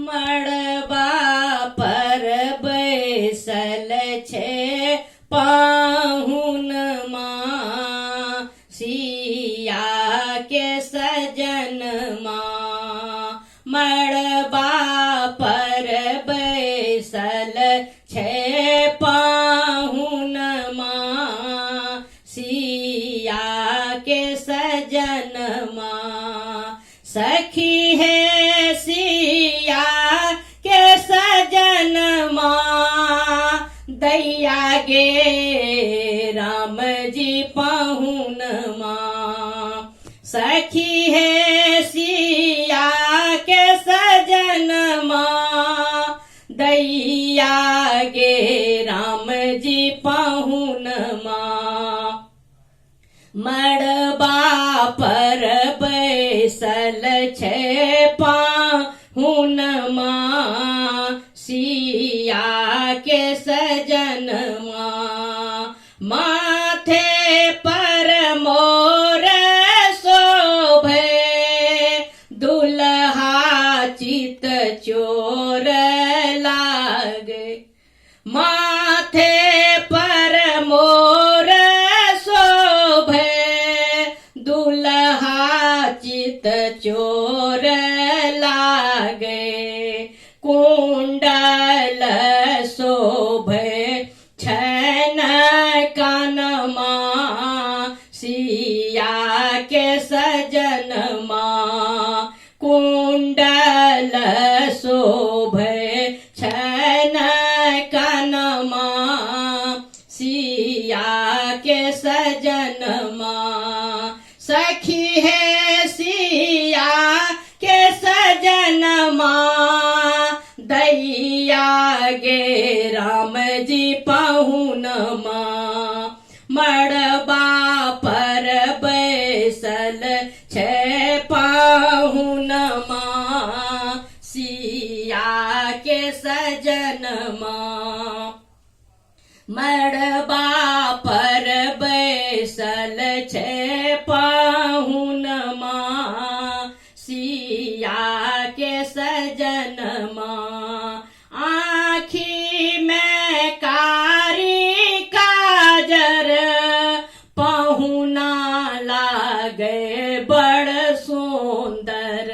मड़बा पर बैसल छे पाहुन माँ सिया के सजन माँ। मड़बा पर बैसल छे पाहुन माँ सिया के सजन माँ। सखी है सिया के सजन माँ दैया गे राम जी पाहुन माँ। सखी है सिया के सजन माँ दैया गे राम जी पाहुन माँ। मड़बा पर बैसल छे पाहुन माँ सिया के सजन माँ। माथे पर मोर शोभे दुल्हा चित चोर लागे। माथे पर मोर शोभे दुल्हा चित चोर लागे। कुंडल शोभे छन कानमा सिया के सजन माँ। कुंडल शोभे छन कानमा सिया के सजन माँ। सखी है सिया के सजन माँ दैया गे राम जी पाहुन माँ। मड़बा पर बैसल छे पाहुन माँ सिया के सजन माँ। मड़बा पर बैसल छे पाहुन माँ सिया के सजन माँ। आँखी में कारी काजर पाहुना लागे बड़ सुंदर।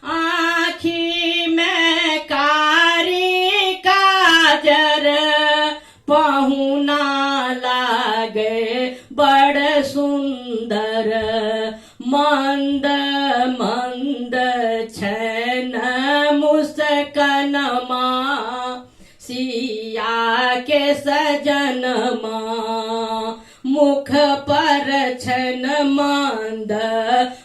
आँखी में कारी काजर पाहुना लागे बड़ सुंदर। मंद मंद छन मुस्कन माँ सिया के सजन माँ। मुख पर छन मंद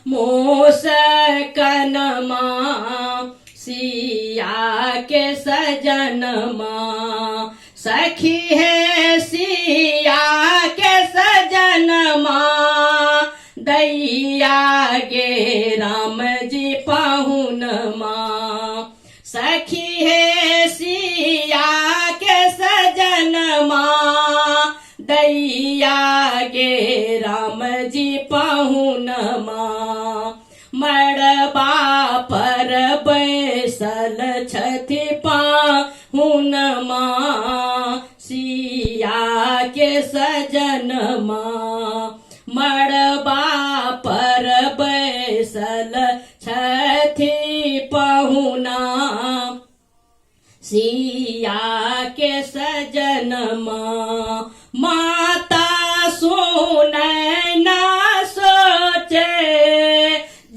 मुस्कन माँ सिया के सजन माँ। सखी है सिया के सजन माँ दैया गे राम जी पाहुन माँ। सखी है सिया के सजन माँ दैया गे राम जी पाहुन माँ। मड़बा पर बैसल छथि पाहुन माँ सिया के सजन माँ। मड़बा पर बैसल छथि पाहुना सिया के सजन माँ। माता सुनै ना सोचे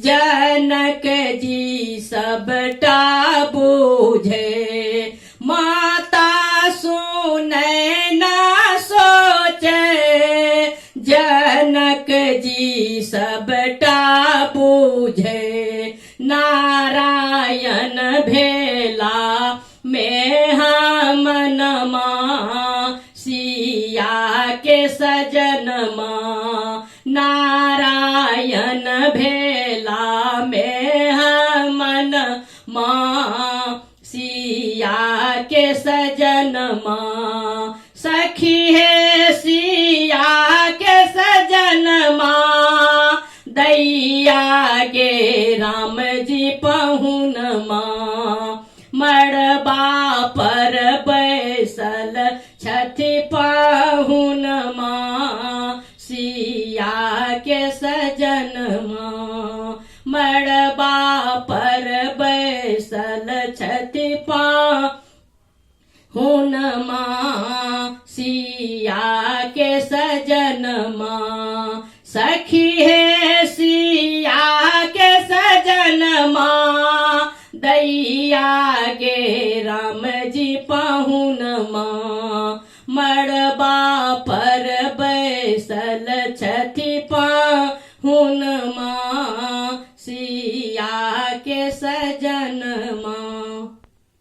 जनक जी सबटा बूझे। माता सुनै ना सोचे जनक जी सबटा बूझे। नारायण भेला में हमन माँ सिया के सजन माँ। नारायण भेला में हमन माँ सिया के सजन माँ। सखी है सिया के सजन माँ दैया गे राम जी पाहुन माँ। माँ मड़बा पर बैसल छति पाहुन माँ सिया के सजन माँ सखी है सिया के सजन माँ दैया गे राम जी पाहुन माँ मड़बा पर बैसल छति